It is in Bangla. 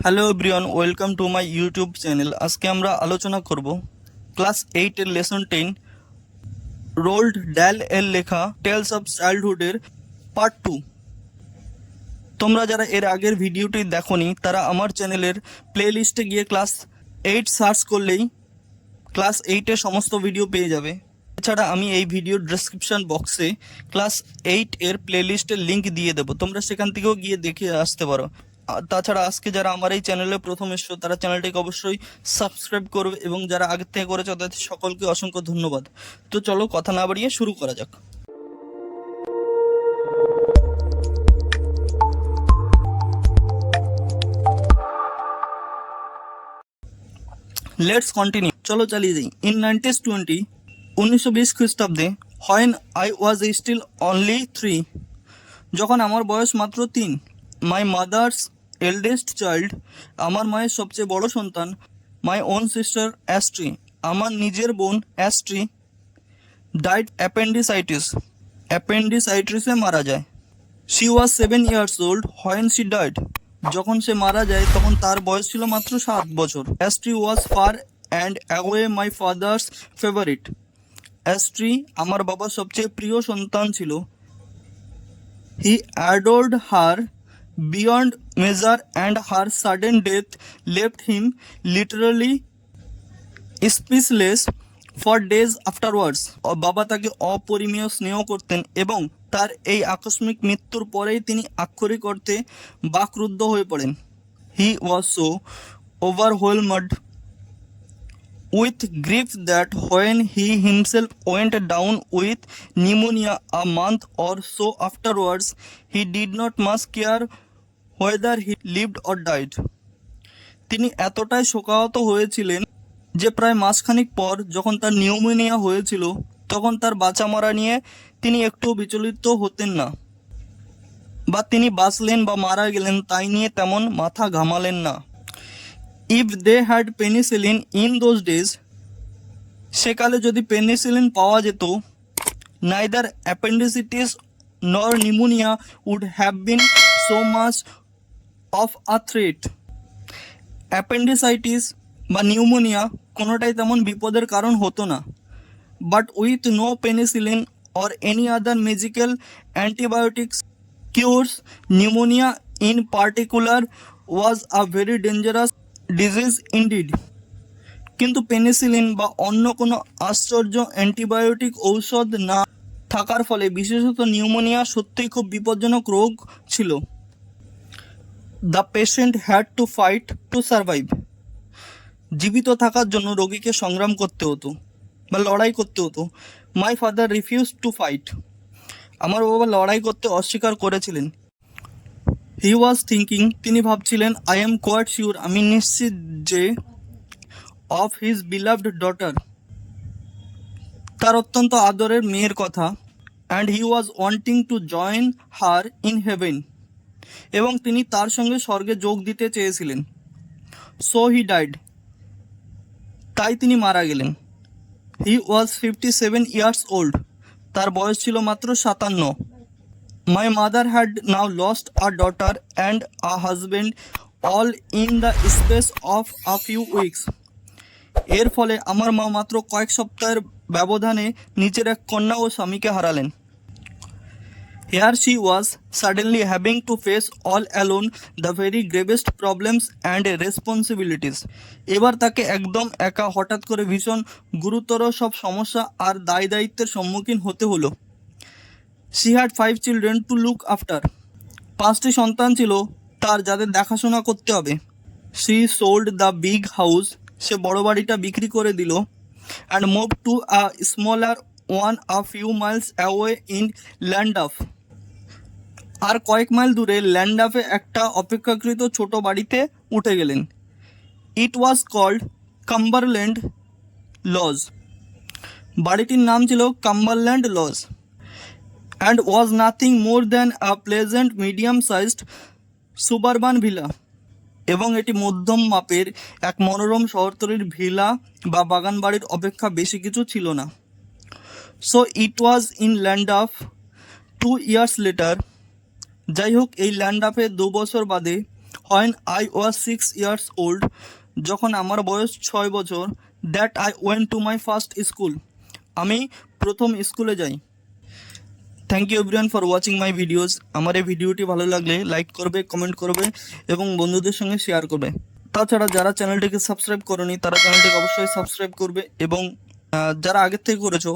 Hello everyone, welcome to my YouTube channel. আজকে আমরা আলোচনা করব ক্লাস 8 এর লেসন 10 রোল্ড ড্যাল এর লেখা টেলস অফ চাইল্ডহুডের পার্ট 2। তোমরা যারা এর আগের ভিডিওটি দেখোনি তারা আমার চ্যানেলের প্লেলিস্টে গিয়ে ক্লাস 8 সার্চ করলেই ক্লাস 8-এর সমস্ত ভিডিও পেয়ে যাবে। এছাড়া আমি এই ভিডিওর ডেসক্রিপশন বক্সে ক্লাস 8-এর প্লেলিস্টের লিঙ্ক দিয়ে দেবো, তোমরা সেখান থেকেও গিয়ে দেখে আসতে পারো। তাছাড়া আজকে যারা আমার এই চ্যানেলে প্রথম এসছো তারা চ্যানেলটিকে অবশ্যই সাবস্ক্রাইব করবে, এবং যারা আগের থেকে করেছো তাদের সকলকে অসংখ্য ধন্যবাদ। তো চলো কথা না বাড়িয়ে শুরু করা যাক। লেটস কন্টিনিউ, চলো চালিয়ে যাই। ইন 1920 1920 খ্রিস্টাব্দে, when I was still only 3, যখন আমার বয়স মাত্র 3, মাই মাদার্স এল্ডেস্ট চাইল্ড, আমার মায়ের সবচেয়ে বড় সন্তান, মাই ওন সিস্টার অ্যাস্ট্রি, আমার নিজের বোন অ্যাস্ট্রি, ডাইড অ্যাপেন্ডিসাইটিসে মারা যায়। She was 7 years old when she died, যখন সে মারা যায় তখন তার বয়স ছিল মাত্র 7 বছর। Astri was far and away my father's favourite, Astri আমার বাবার সবচেয়ে প্রিয় সন্তান ছিল। He adored her beyond measure, and her sudden death left him literally speechless for days afterwards. বাবা তাকে অপরিমেয় স্নেহ করতেন, এবং তার এই আকস্মিক মৃত্যুর পরেই তিনি আক্ষরিক অর্থে বাকরুদ্ধ হয়ে পড়েন। He was so overwhelmed with grief that when he himself went down with pneumonia a month or so afterwards, he did not much care whether he lived or died. তিনি এতটাই শোকাহত হয়েছিলেন যে প্রায় মাসখানেক পর যখন তার নিউমোনিয়া হয়েছিল তখন তার বাঁচা মরা নিয়ে তিনি একটু বিচলিত হতেন না, বা তিনি বাঁচলেন বা মারা গেলেন তাই নিয়ে তেমন মাথা ঘামালেন না। If they had penicillin in those days, সেকালে যদি পেনিসিলিন পাওয়া যেত, neither appendicitis nor pneumonia would have been so much of a threat. Appendicitis বা নিউমোনিয়া কোনোটাই তেমন বিপদের কারণ হতো না। But with no penicillin or any other magical antibiotics cures, pneumonia in particular was a very dangerous disease indeed. কিন্তু পেনিসিলিন বা অন্য কোনো আশ্চর্য অ্যান্টিবায়োটিক ঔষধ না থাকার ফলে বিশেষত নিউমোনিয়া সত্যিই খুব বিপজ্জনক রোগ ছিল। The patient had to fight to survive, জীবিত থাকার জন্য রোগীকে সংগ্রাম করতে হতো বা লড়াই করতে হতো। My father refuse to fight, আমার বাবা লড়াই করতে অস্বীকার করেছিলেন। হি ওয়াজ থিঙ্কিং, তিনি ভাবছিলেন, আই এম কোয়াইট শিওর, আমি নিশ্চিত যে, অফ হিজ বিলাভড ডটার, তার অত্যন্ত আদরের মেয়ের কথা, and he was wanting to join her in heaven, এবং তিনি তার সঙ্গে স্বর্গে যোগ দিতে চেয়েছিলেন। সো হি ডাইড, তাই তিনি মারা গেলেন। হি ওয়াজ 57 ইয়ার্স ওল্ড, তার বয়স ছিল মাত্র 57। My mother had now lost a daughter and a husband all in the space of a few weeks, এর ফলে আমার মা মাত্র কয়েক সপ্তাহের ব্যবধানে নিচের এক কন্যা ও স্বামীকে হারালেন। Here she was suddenly having to face all alone the very gravest problems and responsibilities, এবার তাকে একদম একা হঠাৎ করে ভীষণ গুরুতর সব সমস্যা আর দায় দায়িত্বের সম্মুখীন হতে হলো। She had 5 children to look after, 5টি সন্তান ছিল তার যাদের দেখাশোনা করতে হবে। She sold the big house, সে বড় বাড়িটা বিক্রি করে দিল। And move to a smaller one a few miles away in Llandaff, আর কয়েক মাইল দূরে ল্যান্ডাফে একটা অপেক্ষাকৃত ছোট বাড়িতে উঠে গেলেন। It was called Cumberland Lodge, বাড়িটির নাম ছিল Cumberland Lodge, and was nothing more than a pleasant medium sized suburban villa, এবং এটি মধ্যম মাপের এক মনোরম শহরতলির ভিলা বা বাগান বাড়ির অপেক্ষা বেশি কিছু ছিল না। So it was in Llandaff 2 years later, যাই হোক এই ল্যান্ডাফে 2 বছর বাদে, when I was 6 years old, যখন আমার বয়স 6 বছর, that I went to my first school, আমি প্রথম স্কুলে যাই। Thank you everyone for watching my videos. আমার এই ভিডিওটি ভালো লাগলে লাইক করবে, কমেন্ট করবে এবং বন্ধুদের সঙ্গে শেয়ার করবে। তাছাড়া যারা চ্যানেলটিকে সাবস্ক্রাইব করনি তারা চ্যানেলটিকে অবশ্যই সাবস্ক্রাইব করবে এবং যারা আগের থেকে করেছো